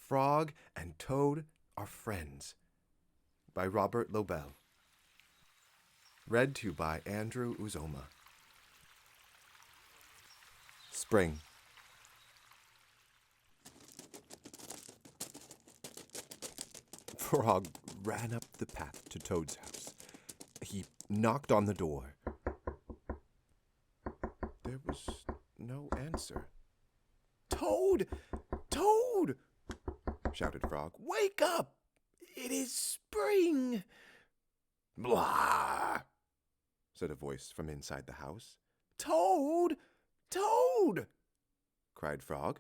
Frog and Toad Are Friends by Robert Lobel. Read to you by Andrew Uzoma. Spring. Frog ran up the path to Toad's house. He knocked on the door. There was no answer. "Toad! Toad!" shouted Frog. "Wake up! It is spring!" "Blah!" said a voice from inside the house. "Toad! Toad!" cried Frog.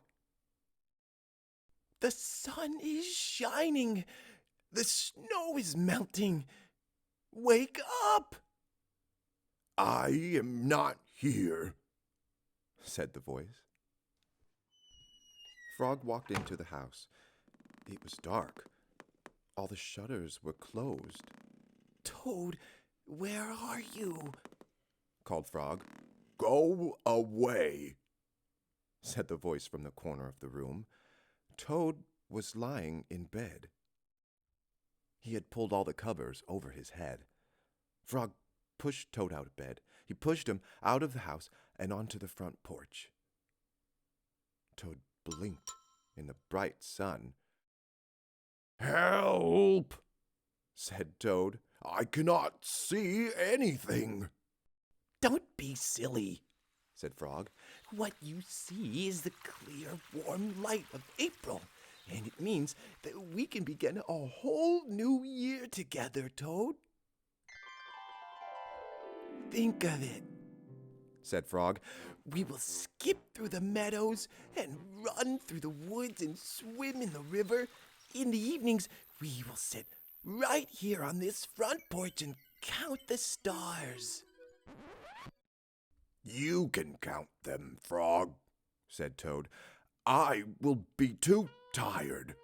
"The sun is shining. The snow is melting. Wake up!" "I am not here," said the voice. Frog walked into the house. It was dark. All the shutters were closed. "Toad, where are you?" called Frog. "Go away," said the voice from the corner of the room. Toad was lying in bed. He had pulled all the covers over his head. Frog pushed Toad out of bed. He pushed him out of the house and onto the front porch. Toad blinked in the bright sun. "Help!" said Toad. "I cannot see anything." "Don't be silly," said Frog. "What you see is the clear, warm light of April, and it means that we can begin a whole new year together, Toad." "Think of it," said Frog. "We will skip through the meadows and run through the woods and swim in the river. In the evenings, we will sit right here on this front porch and count the stars." "You can count them, Frog," said Toad. "I will be too tired.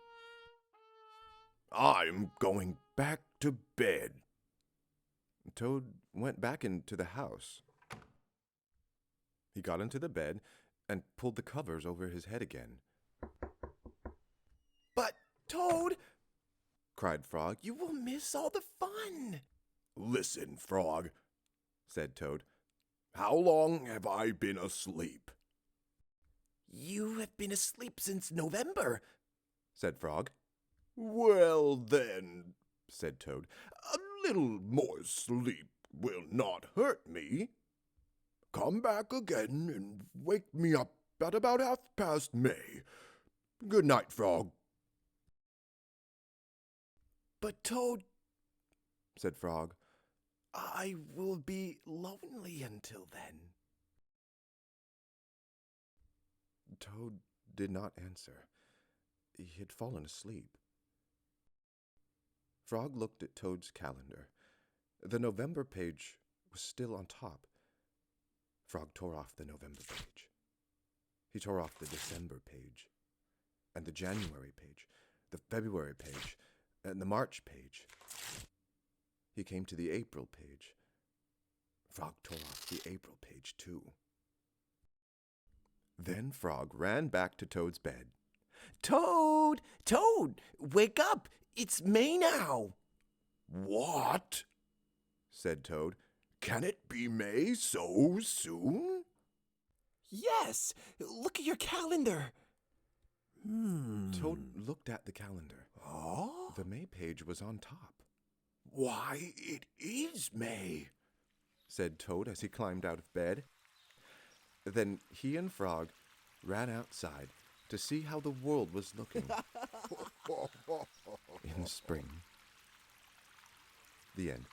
I'm going back to bed." Toad went back into the house. He got into the bed and pulled the covers over his head again. "But, Toad," cried Frog, "you will miss all the fun." "Listen, Frog," said Toad. "How long have I been asleep?" "You have been asleep since November," said Frog. "Well, then," said Toad, "a little more sleep will not hurt me. Come back again and wake me up at about May. Good night, Frog." "But, Toad," said Frog, "I will be lonely until then." Toad did not answer. He had fallen asleep. Frog looked at Toad's calendar. The November page was still on top. Frog tore off the November page. He tore off the December page, and the January page, the February page, and the March page. He came to the April page. Frog tore off the April page, too. Then Frog ran back to Toad's bed. "Toad! Toad! Wake up! It's May now!" "What?" said Toad. "Can it be May so soon?" "Yes! Look at your calendar." Toad looked at the calendar. Oh? The May page was on top. "Why, it is May," said Toad as he climbed out of bed. Then he and Frog ran outside to see how the world was looking in spring. The end.